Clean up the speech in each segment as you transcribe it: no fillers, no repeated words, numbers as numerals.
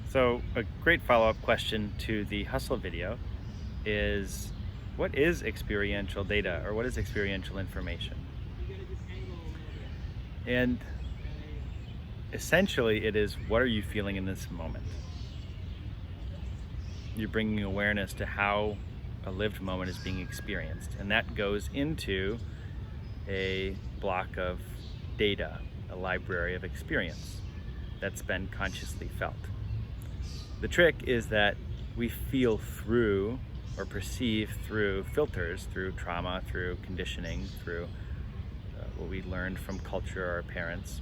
So a great follow-up question to the hustle video is, what is experiential data or what is experiential information? And essentially it is, what are you feeling in this moment? You're bringing awareness to how a lived moment is being experienced. And that goes into a block of data, a library of experience that's been consciously felt. The trick is that we feel through or perceive through filters, through trauma, through conditioning, through what we learned from culture or our parents.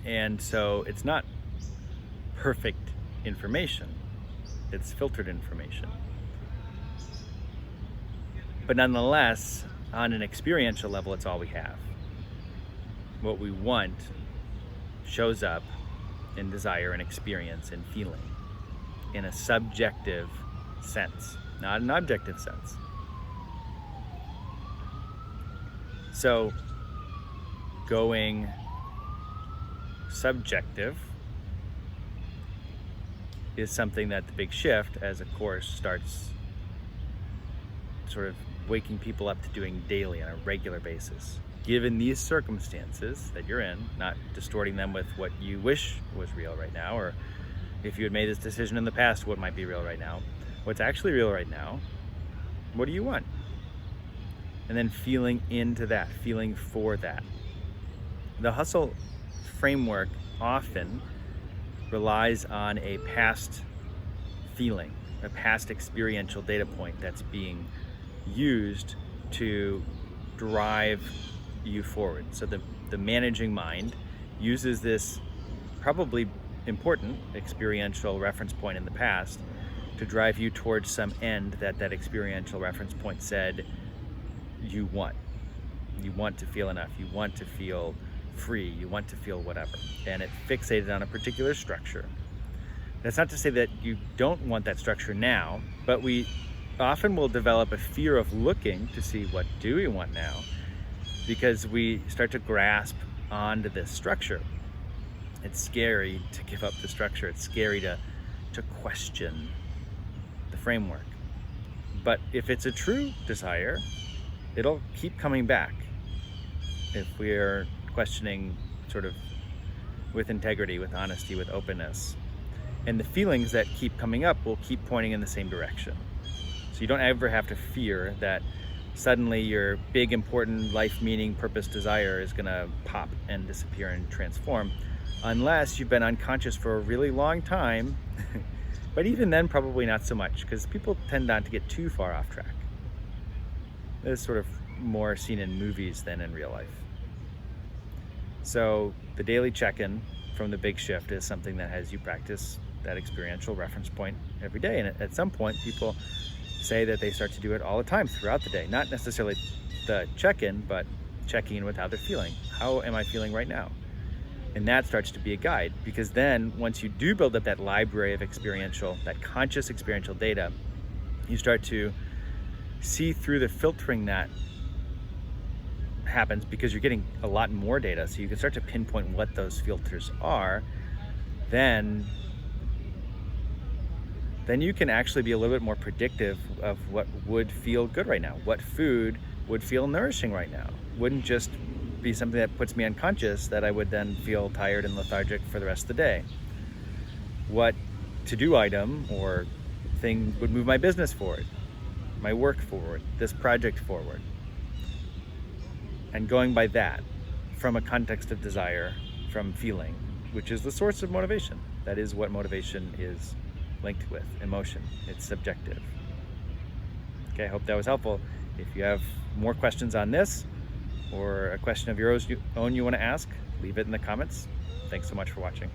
And so it's not perfect information, it's filtered information. But nonetheless, on an experiential level, it's all we have. What we want shows up in desire and experience and feeling in a subjective sense, not an objective sense. So going subjective is something that the Big Shift as a course starts sort of waking people up to doing daily on a regular basis. Given these circumstances that you're in, not distorting them with what you wish was real right now, or if you had made this decision in the past, what might be real right now, what's actually real right now, what do you want? And then feeling into that, feeling for that. The hustle framework often relies on a past feeling, a past experiential data point that's being used to drive you forward. So the managing mind uses this probably important experiential reference point in the past to drive you towards some end that experiential reference point said you want. You want to feel enough, you want to feel free, you want to feel whatever. And it fixated on a particular structure. That's not to say that you don't want that structure now, but we often will develop a fear of looking to see what do we want now, because we start to grasp onto this structure. It's scary to give up the structure. It's scary to question the framework. But if it's a true desire, it'll keep coming back if we're questioning sort of with integrity, with honesty, with openness. And the feelings that keep coming up will keep pointing in the same direction. So you don't ever have to fear that suddenly your big, important life meaning, purpose, desire is gonna pop and disappear and transform, unless you've been unconscious for a really long time. But even then, probably not so much, because people tend not to get too far off track. This is sort of more seen in movies than in real life. So the daily check-in from the Big Shift is something that has you practice that experiential reference point every day. And at some point, people say that they start to do it all the time throughout the day. Not necessarily the check-in, but checking in with how they're feeling. How am I feeling right now? And that starts to be a guide, because then once you do build up that library of experiential, that conscious experiential data, you start to see through the filtering that happens, because you're getting a lot more data. So you can start to pinpoint what those filters are. Then you can actually be a little bit more predictive of what would feel good right now. What food would feel nourishing right now? Wouldn't just be something that puts me unconscious that I would then feel tired and lethargic for the rest of the day. What to-do item or thing would move my business forward, my work forward, this project forward? And going by that, from a context of desire, from feeling, which is the source of motivation. That is what motivation is linked with, emotion. It's subjective. Okay, I hope that was helpful. If you have more questions on this, or a question of your own you want to ask, leave it in the comments. Thanks so much for watching.